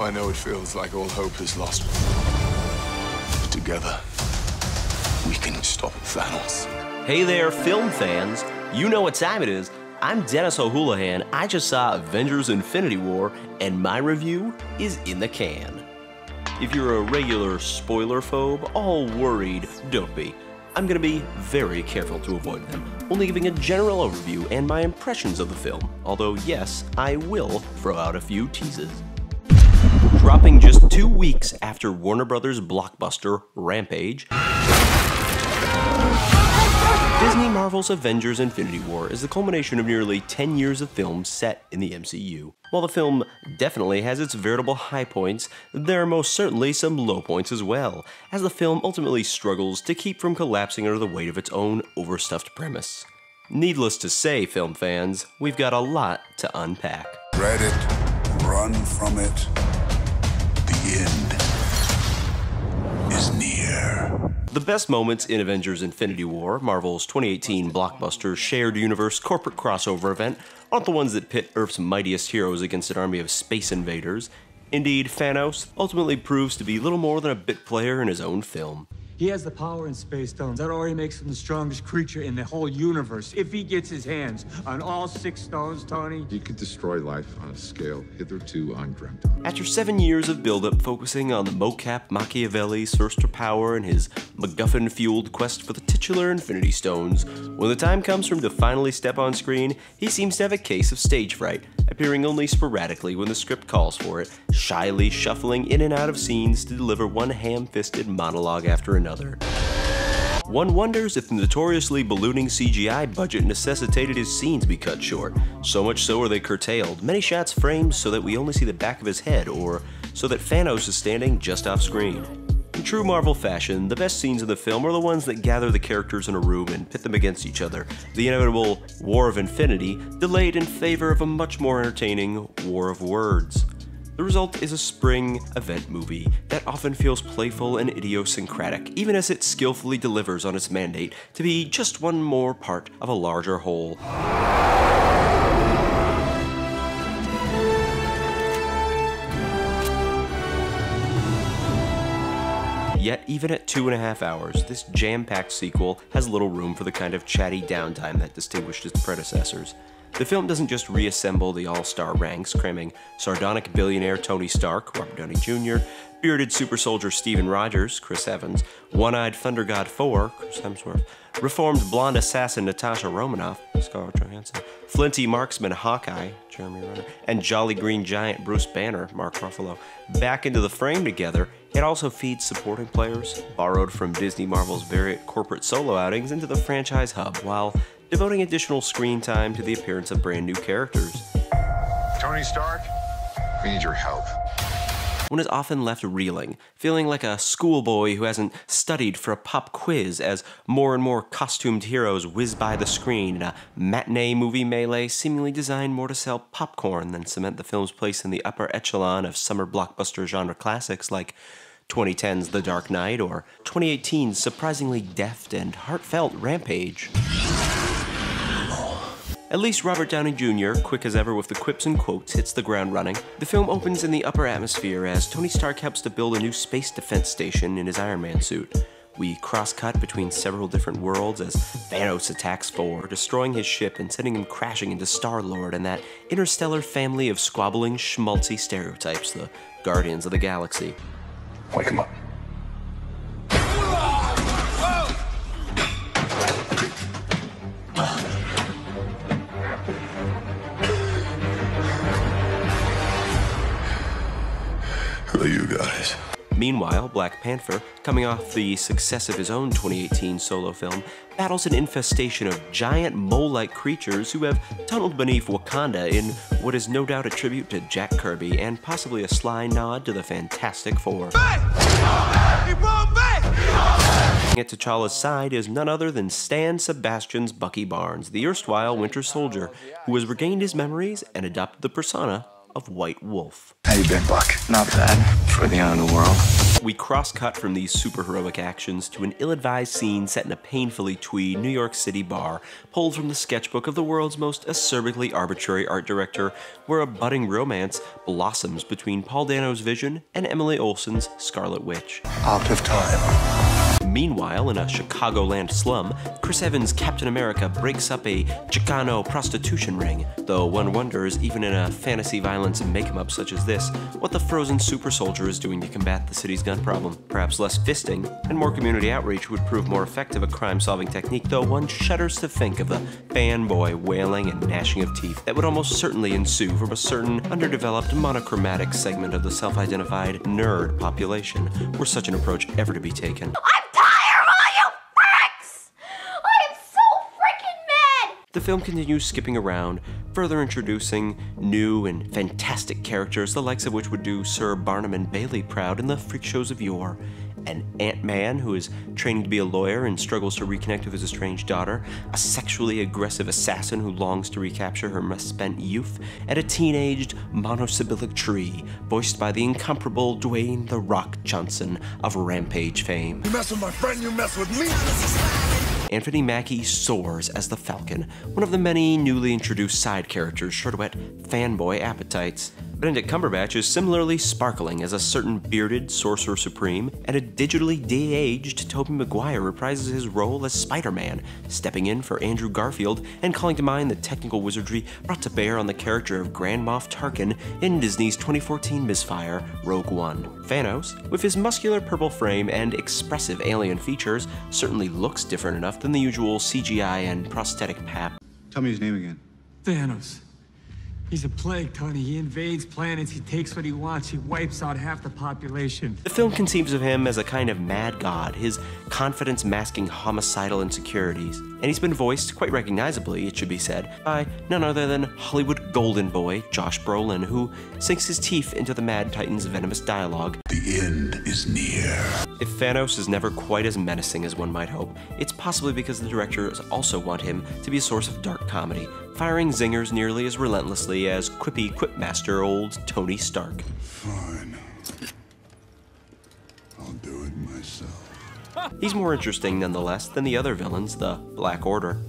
I know it feels like all hope is lost. But together, we can stop Thanos. Hey there, film fans. You know what time it is. I'm Dennis O'Houlihan. I just saw Avengers Infinity War, and my review is in the can. If you're a regular spoiler phobe, all worried, don't be. I'm gonna be very careful to avoid them, only giving a general overview and my impressions of the film, although yes, I will throw out a few teases. Dropping just 2 weeks after Warner Brothers' blockbuster Rampage, Disney Marvel's Avengers Infinity War is the culmination of nearly 10 years of films set in the MCU. While the film definitely has its veritable high points, there are most certainly some low points as well, as the film ultimately struggles to keep from collapsing under the weight of its own overstuffed premise. Needless to say, film fans, we've got a lot to unpack. Dread it, run from it. The end is near. The best moments in Avengers Infinity War, Marvel's 2018 blockbuster shared universe corporate crossover event, aren't the ones that pit Earth's mightiest heroes against an army of space invaders. Indeed, Thanos ultimately proves to be little more than a bit player in his own film. He has the power in space stones. That already makes him the strongest creature in the whole universe. If he gets his hands on all 6 stones, Tony... He could destroy life on a scale hitherto undreamt of. After 7 years of build-up focusing on the mocap Machiavelli's thirst for power and his MacGuffin-fueled quest for the titular Infinity Stones, when the time comes for him to finally step on screen, he seems to have a case of stage fright, appearing only sporadically when the script calls for it, shyly shuffling in and out of scenes to deliver one ham-fisted monologue after another. One wonders if the notoriously ballooning CGI budget necessitated his scenes be cut short. So much so are they curtailed, many shots framed so that we only see the back of his head, or so that Thanos is standing just off screen. In true Marvel fashion, the best scenes in the film are the ones that gather the characters in a room and pit them against each other, the inevitable War of Infinity, delayed in favor of a much more entertaining War of Words. The result is a spring event movie that often feels playful and idiosyncratic, even as it skillfully delivers on its mandate to be just one more part of a larger whole. Yet, even at 2.5 hours, this jam-packed sequel has little room for the kind of chatty downtime that distinguished its predecessors. The film doesn't just reassemble the all-star ranks, cramming sardonic billionaire Tony Stark, Robert Downey Jr., bearded super soldier Steven Rogers, Chris Evans, one-eyed thunder god Thor, Chris Hemsworth, reformed blonde assassin Natasha Romanoff, Scarlett Johansson, flinty marksman Hawkeye, Jeremy Renner, and jolly green giant Bruce Banner, Mark Ruffalo, back into the frame together. It also feeds supporting players, borrowed from Disney Marvel's various corporate solo outings into the franchise hub, while devoting additional screen time to the appearance of brand new characters. Tony Stark, we need your help. One is often left reeling, feeling like a schoolboy who hasn't studied for a pop quiz as more and more costumed heroes whiz by the screen in a matinee movie melee seemingly designed more to sell popcorn than cement the film's place in the upper echelon of summer blockbuster genre classics like 2010's The Dark Knight or 2018's surprisingly deft and heartfelt Rampage. At least Robert Downey Jr., quick as ever with the quips and quotes, hits the ground running. The film opens in the upper atmosphere as Tony Stark helps to build a new space defense station in his Iron Man suit. We cross-cut between several different worlds as Thanos attacks Thor, destroying his ship and sending him crashing into Star-Lord and that interstellar family of squabbling, schmaltzy stereotypes, the Guardians of the Galaxy. Wake him up. Who are you guys? Meanwhile, Black Panther, coming off the success of his own 2018 solo film, battles an infestation of giant mole-like creatures who have tunneled beneath Wakanda in what is no doubt a tribute to Jack Kirby and possibly a sly nod to the Fantastic Four. At T'Challa's side is none other than Stan Sebastian's Bucky Barnes, the erstwhile Winter Soldier, who has regained his memories and adopted the persona of White Wolf. How you been, Buck? Not bad. For the end of the world. We cross-cut from these super-heroic actions to an ill-advised scene set in a painfully twee New York City bar, pulled from the sketchbook of the world's most acerbically arbitrary art director, where a budding romance blossoms between Paul Dano's Vision and Emily Olsen's Scarlet Witch. Out of time. Meanwhile, in a Chicagoland slum, Chris Evans' Captain America breaks up a Chicano prostitution ring, though one wonders, even in a fantasy violence and make-em-up such as this, what the frozen super soldier is doing to combat the city's gun problem. Perhaps less fisting and more community outreach would prove more effective a crime-solving technique, though one shudders to think of the fanboy wailing and gnashing of teeth that would almost certainly ensue from a certain underdeveloped monochromatic segment of the self-identified nerd population, were such an approach ever to be taken. The film continues skipping around, further introducing new and fantastic characters, the likes of which would do Sir Barnum and Bailey proud in the freak shows of yore. An Ant-Man who is training to be a lawyer and struggles to reconnect with his estranged daughter, a sexually aggressive assassin who longs to recapture her misspent youth, and a teenaged monosyllabic tree, voiced by the incomparable Dwayne "The Rock" Johnson of Rampage fame. You mess with my friend, you mess with me! Anthony Mackie soars as the Falcon, one of the many newly introduced side characters sure to whet fanboy appetites. Benedict Cumberbatch is similarly sparkling as a certain bearded Sorcerer Supreme, and a digitally de-aged Tobey Maguire reprises his role as Spider-Man, stepping in for Andrew Garfield and calling to mind the technical wizardry brought to bear on the character of Grand Moff Tarkin in Disney's 2014 misfire, Rogue One. Thanos, with his muscular purple frame and expressive alien features, certainly looks different enough than the usual CGI and prosthetic pap. Tell me his name again. Thanos. He's a plague, Tony. He invades planets, he takes what he wants, he wipes out half the population. The film conceives of him as a kind of mad god, his confidence masking homicidal insecurities. And he's been voiced, quite recognizably, it should be said, by none other than Hollywood golden boy Josh Brolin, who sinks his teeth into the Mad Titan's venomous dialogue. The end is near. If Thanos is never quite as menacing as one might hope, it's possibly because the directors also want him to be a source of dark comedy, firing zingers nearly as relentlessly as quippy quipmaster old Tony Stark. Fine. I'll do it myself. He's more interesting nonetheless than the other villains, the Black Order.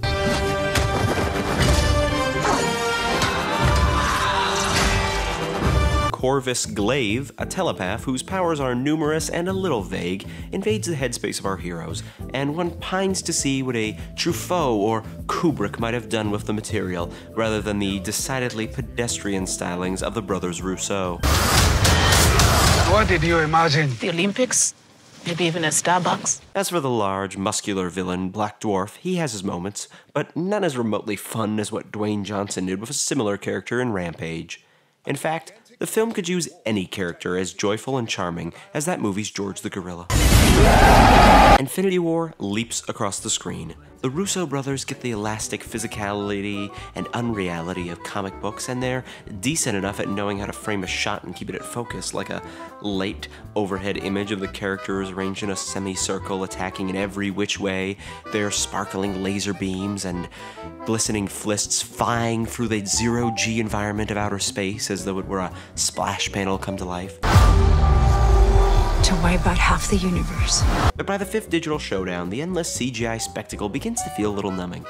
Corvus Glaive, a telepath whose powers are numerous and a little vague, invades the headspace of our heroes, and one pines to see what a Truffaut or Kubrick might have done with the material, rather than the decidedly pedestrian stylings of the brothers Russo. What did you imagine? The Olympics? Maybe even a Starbucks? As for the large, muscular villain, Black Dwarf, he has his moments, but none as remotely fun as what Dwayne Johnson did with a similar character in Rampage. In fact, the film could use any character as joyful and charming as that movie's George the Gorilla. Infinity War leaps across the screen. The Russo brothers get the elastic physicality and unreality of comic books, and they're decent enough at knowing how to frame a shot and keep it at focus, like a late overhead image of the characters arranged in a semicircle attacking in every which way, their sparkling laser beams and glistening fists flying through the zero-G environment of outer space as though it were a splash panel come to life. To wipe out half the universe. But by the fifth digital showdown, the endless CGI spectacle begins to feel a little numbing.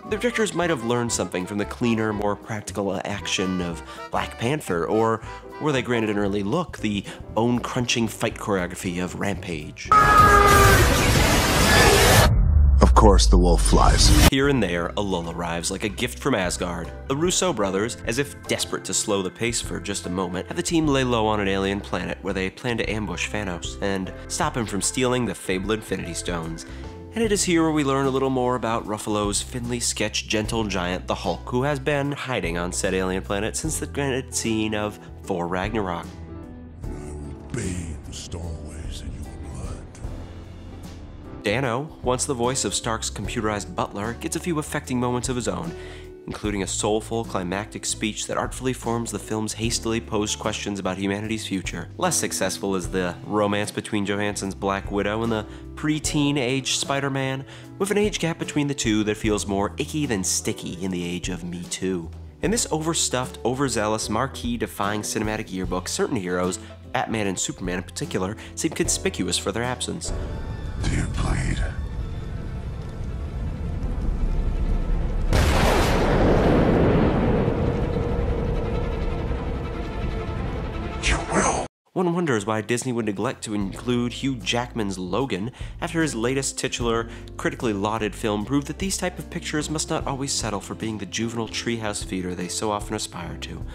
The directors might have learned something from the cleaner, more practical action of Black Panther, or were they granted an early look, the bone-crunching fight choreography of Rampage? Of course the wolf flies. Here and there, a lull arrives like a gift from Asgard. The Russo brothers, as if desperate to slow the pace for just a moment, have the team lay low on an alien planet where they plan to ambush Thanos and stop him from stealing the fabled Infinity Stones. And it is here where we learn a little more about Ruffalo's thinly sketched gentle giant, the Hulk, who has been hiding on said alien planet since the granted scene of Thor Ragnarok. Bathe the stowaways in your blood. Dano, once the voice of Stark's computerized butler, gets a few affecting moments of his own, including a soulful, climactic speech that artfully forms the film's hastily posed questions about humanity's future. Less successful is the romance between Johansson's Black Widow and the pre-teen age Spider-Man, with an age gap between the two that feels more icky than sticky in the age of Me Too. In this overstuffed, overzealous, marquee-defying cinematic yearbook, certain heroes, Batman and Superman in particular, seem conspicuous for their absence. Do you bleed? You will. One wonders why Disney would neglect to include Hugh Jackman's Logan after his latest titular, critically lauded film proved that these type of pictures must not always settle for being the juvenile treehouse feeder they so often aspire to.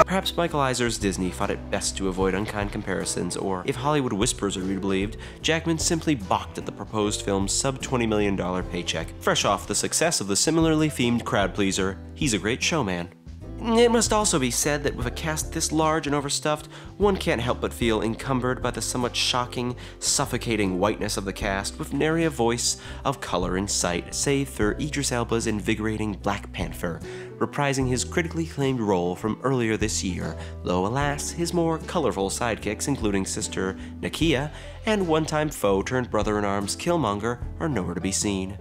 Perhaps Michael Eisner's Disney thought it best to avoid unkind comparisons, or, if Hollywood whispers are to be believed, Jackman simply balked at the proposed film's sub-$20 million paycheck. Fresh off the success of the similarly themed crowd pleaser, he's a great showman. It must also be said that with a cast this large and overstuffed, one can't help but feel encumbered by the somewhat shocking, suffocating whiteness of the cast, with nary a voice of color in sight, save for Idris Elba's invigorating Black Panther, reprising his critically acclaimed role from earlier this year, though alas, his more colorful sidekicks, including sister Nakia and one-time foe turned brother-in-arms Killmonger, are nowhere to be seen.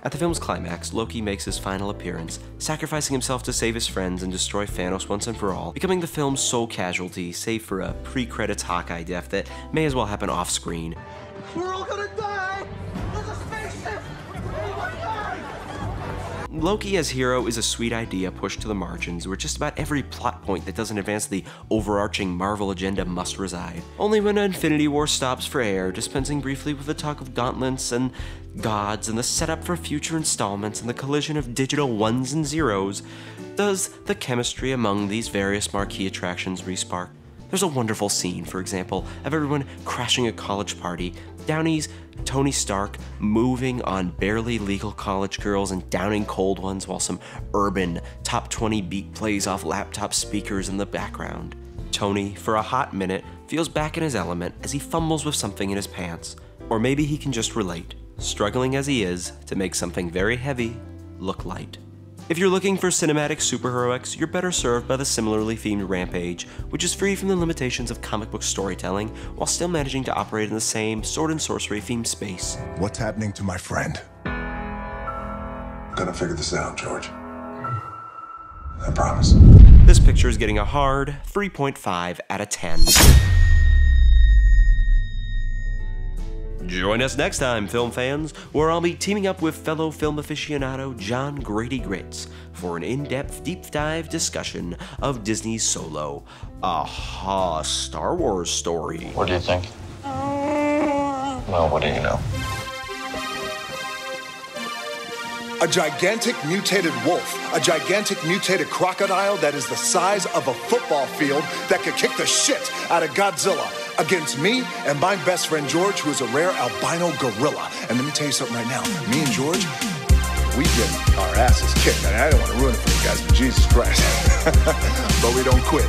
At the film's climax, Loki makes his final appearance, sacrificing himself to save his friends and destroy Thanos once and for all, becoming the film's sole casualty, save for a pre-credits Hawkeye death that may as well happen off-screen. We're all gonna die! There's a spaceship! Everyone die! Loki as hero is a sweet idea pushed to the margins, where just about every plot point that doesn't advance the overarching Marvel agenda must reside. Only when Infinity War stops for air, dispensing briefly with the talk of gauntlets and gods and the setup for future installments and the collision of digital ones and zeros, does the chemistry among these various marquee attractions respark. There's a wonderful scene, for example, of everyone crashing a college party, Downey's Tony Stark moving on barely legal college girls and downing cold ones while some urban top 20 beat plays off laptop speakers in the background. Tony, for a hot minute, feels back in his element as he fumbles with something in his pants. Or maybe he can just relate, struggling as he is to make something very heavy look light. If you're looking for cinematic superheroics, you're better served by the similarly themed Rampage, which is free from the limitations of comic book storytelling, while still managing to operate in the same sword and sorcery themed space. What's happening to my friend? I'm gonna figure this out, George. I promise. This picture is getting a hard 3.5 out of 10. Join us next time, film fans, where I'll be teaming up with fellow film aficionado John Grady Gritz for an in-depth, deep-dive discussion of Disney's Solo, a Star Wars story. What do you think? Well, what do you know? A gigantic mutated wolf, a gigantic mutated crocodile that is the size of a football field that could kick the shit out of Godzilla against me and my best friend George, who is a rare albino gorilla. And let me tell you something right now, me and George, we get our asses kicked. And I don't want to ruin it for you guys, but Jesus Christ. But we don't quit.